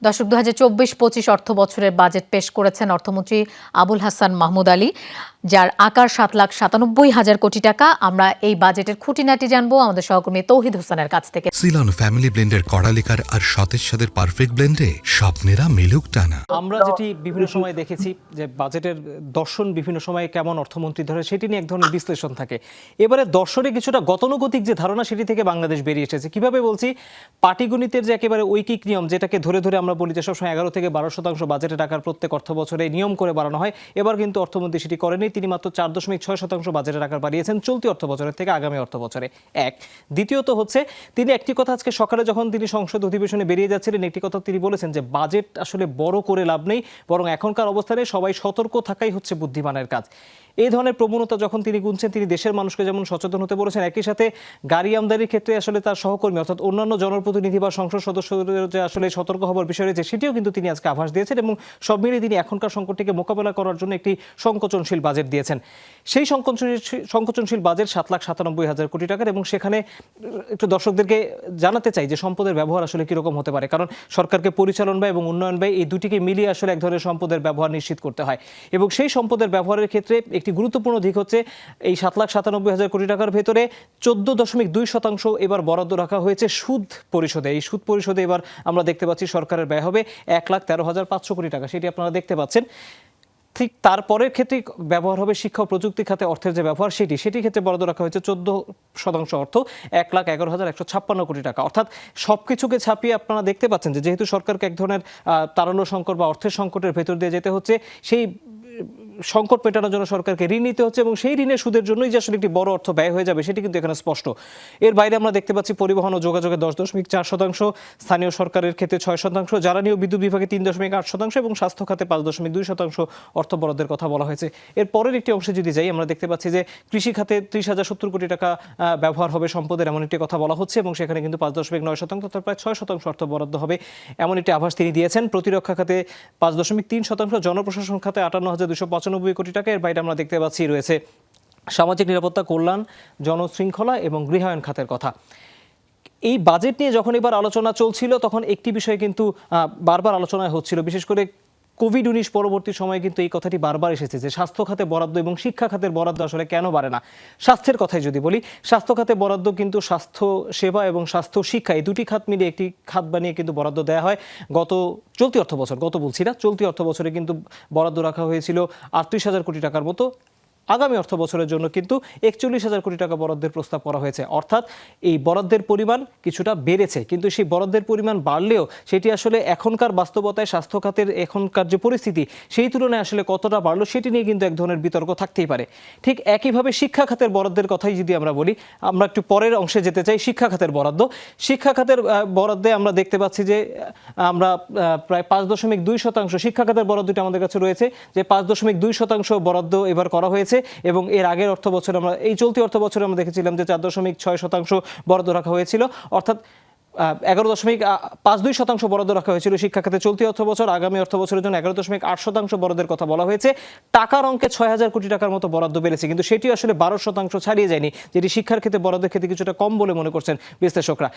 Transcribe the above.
দর্শক ২০২৪-২৫ অর্থ বছরের বাজেট পেশ করেছেন অর্থমন্ত্রী আবুল হাসান মাহমুদ আলী, যার আকার ৭,৯৭,০০০ কোটি টাকা। আমরা এই বাজেটের খুঁটিনাটি জানবো আমাদের সহকর্মী তৌহিদ হোসেনের কাছ থেকে। সিলন ফ্যামিলি ব্লেন্ডের কড়ালিকার আর সতেজ সাদের পারফেক্ট ব্লেন্ডে স্বপ্নেরা মিলুক টানা। আমরা যেটি বিভিন্ন সময় দেখেছি যে বাজেটের দর্শন বিভিন্ন সময় কেমন অর্থমন্ত্রী ধরে সেটি নিয়ে এক ধরনের বিশ্লেষণ থাকে। এবারে দর্শনে কিছুটা গতানুগতিক যে ধারণা সেটি থেকে বাংলাদেশ বেরিয়ে এসেছে। কিভাবে বলছি, পাটিগণিতের যে একেবারে ঐকিক নিয়ম যেটাকে ধরে ধরে আমরা বলি যে সবসময় ১১ থেকে ১২% বাজেটে টাকার প্রত্যেক অর্থ বছরে নিয়ম করে বাড়ানো হয়, এবার কিন্তু অর্থমন্ত্রী সেটি করেনি। তিনি মাত্র ৪.৬% বাজেটে টাকা বাড়িয়েছেন চলতি অর্থ বছরের থেকে আগামী অর্থ বছরে। এক দ্বিতীয়ত হচ্ছে, তিনি একটি কথা আজকে সকালে যখন তিনি সংসদ অধিবেশনে বেরিয়ে যাচ্ছিলেন একটি কথা তিনি বলেছেন যে বাজেট আসলে বড় করে লাভ নেই, বরং এখনকার অবস্থানে সবাই সতর্ক থাকাই হচ্ছে বুদ্ধিমানের কাজ। এই ধরনের প্রবণতা যখন তিনি গুনছেন, তিনি দেশের মানুষকে যেমন সচেতন হতে বলেছেন, একই সাথে গাড়ি আমদানির ক্ষেত্রে আসলে তার সহকর্মী অর্থাৎ অন্যান্য জনপ্রতিনিধি বা সংসদ সদস্যদের যে আসলে সতর্ক হবার বিষয় রয়েছে সেটিও কিন্তু তিনি আজকে আভাস দিয়েছেন এবং সব মিলিয়ে তিনি এখনকার সংকটটিকে মোকাবেলা করার জন্য একটি সংকোচনশীল বাজেট দিয়েছেন। সেই সংকোচনশীল বাজেট ৭,৯৭,০০০ কোটি টাকার, এবং সেখানে একটু দর্শকদেরকে জানাতে চাই যে সম্পদের ব্যবহার আসলে কীরকম হতে পারে, কারণ সরকারকে পরিচালন ব্যয় এবং উন্নয়ন ব্যয় এই দুটিকে মিলিয়ে আসলে এক ধরনের সম্পদের ব্যবহার নিশ্চিত করতে হয়। এবং সেই সম্পদের ব্যবহারের ক্ষেত্রে একটি গুরুত্বপূর্ণ দিক হচ্ছে এই ৭,৯৭,০০০ কোটি টাকার ভেতরে ১৪.২% এবার বরাদ্দ রাখা হয়েছে সুদ পরিশোধে। এই সুদ পরিশোধে এবার আমরা দেখতে পাচ্ছি সরকারের ব্যয় হবে ১,১৩,৫০০ কোটি টাকা, সেটি আপনারা দেখতে পাচ্ছেন। ঠিক তারপরের ক্ষেত্রে ব্যবহার হবে শিক্ষা ও প্রযুক্তি খাতে অর্থের যে ব্যবহার সেটির ক্ষেত্রে বরাদ্দ রাখা হয়েছে ১৪% অর্থ ১,১১,১৫৬ কোটি টাকা। অর্থাৎ সবকিছুকে ছাপিয়ে আপনারা দেখতে পাচ্ছেন যে যেহেতু সরকারকে এক ধরনের তাড়ানো সংকট বা অর্থের সংকটের ভেতর দিয়ে যেতে হচ্ছে, সেই সংকট মেটানোর জন্য সরকারকে ঋণ নিতে হচ্ছে এবং সেই ঋণের সুদের জন্যই যে আসলে একটি বড় অর্থ ব্যয় হয়ে যাবে সেটি কিন্তু এখানে স্পষ্ট। এর বাইরে আমরা দেখতে পাচ্ছি পরিবহন ও যোগাযোগে ১০.৪%, স্থানীয় সরকারের ক্ষেত্রে ৬%, জ্বালানি ও বিদ্যুৎ বিভাগে 3.৮% এবং স্বাস্থ্য খাতে ৫.২% অর্থ বরাদ্দের কথা বলা হয়েছে। এর পরের একটি অংশে যদি যাই, আমরা দেখতে পাচ্ছি যে কৃষি খাতে ৩০,০৭০ কোটি টাকা ব্যবহার হবে সম্পদের, এমন একটি কথা বলা হচ্ছে এবং সেখানে কিন্তু ৫.৯% অর্থাৎ প্রায় ৬% অর্থ বরাদ্দ হবে, এমন একটি আভাস তিনি দিয়েছেন। প্রতিরক্ষা খাতে ৫.৩%, জনপ্রশাসন খাতে ৫৮,২৯৫ কোটি টাকা। এর বাইরে আমরা দেখতে পাচ্ছি রয়েছে সামাজিক নিরাপত্তা, কল্যাণ, জনশৃঙ্খলা এবং গৃহায়ন খাতের কথা। এই বাজেট নিয়ে যখন এবার আলোচনা চলছিল তখন একটি বিষয় কিন্তু বারবার আলোচনায় হচ্ছিল, বিশেষ করে কোভিড-১৯ পরবর্তী সময়ে কিন্তু এই কথাটি বারবার এসেছে যে স্বাস্থ্য খাতে বরাদ্দ এবং শিক্ষা খাতের বরাদ্দ আসলে কেন বাড়ে না। স্বাস্থ্যের কথাই যদি বলি, স্বাস্থ্য খাতে বরাদ্দ কিন্তু স্বাস্থ্য সেবা এবং স্বাস্থ্য শিক্ষা এই দুটি খাত মিলিয়ে একটি খাত বানিয়ে কিন্তু বরাদ্দ দেওয়া হয়। চলতি অর্থ বছরে কিন্তু বরাদ্দ রাখা হয়েছিল ৩৮,০০০ কোটি টাকার মতো। আগামী অর্থ বছরের জন্য কিন্তু ৪১,০০০ কোটি টাকা বরাদ্দের প্রস্তাব করা হয়েছে। অর্থাৎ এই বরাদ্দের পরিমাণ কিছুটা বেড়েছে, কিন্তু সেই বরাদ্দের পরিমাণ বাড়লেও সেটি আসলে এখনকার বাস্তবতায় স্বাস্থ্য খাতের এখনকার যে পরিস্থিতি সেই তুলনায় আসলে কতটা বাড়লো সেটি নিয়ে কিন্তু এক ধরনের বিতর্ক থাকতেই পারে। ঠিক একইভাবে শিক্ষা খাতের বরাদ্দের কথাই যদি আমরা বলি, আমরা একটু পরের অংশে যেতে চাই। শিক্ষা খাতের বরাদ্দে আমরা দেখতে পাচ্ছি যে আমরা প্রায় ৫.২% শিক্ষা খাতের বরাদ্দটি আমাদের কাছে রয়েছে, যে ৫.২% বরাদ্দ এবার করা হয়েছে এবং এর আগের অর্থ বছরে আমরা এই চলতি অর্থ বছরে আমরা দেখেছিলাম যে ৪.৬% বরাদ্দ রাখা হয়েছিল, অর্থাৎ ১১.৫২% বরাদ্দ রাখা হয়েছিল শিক্ষা খাতে চলতি অর্থ বছর। আগামী অর্থ বছরের জন্য ১১.৮% বরাদ্দের কথা বলা হয়েছে। টাকার অঙ্কে ৬,০০০ কোটি টাকার মতো বরাদ্দ বেড়েছে, কিন্তু সেটি আসলে ১২% ছাড়িয়ে যায়নি, যেটি শিক্ষার ক্ষেত্রে বরাদ্দের ক্ষেত্রে কিছুটা কম বলে মনে করছেন বিশ্লেষকরা।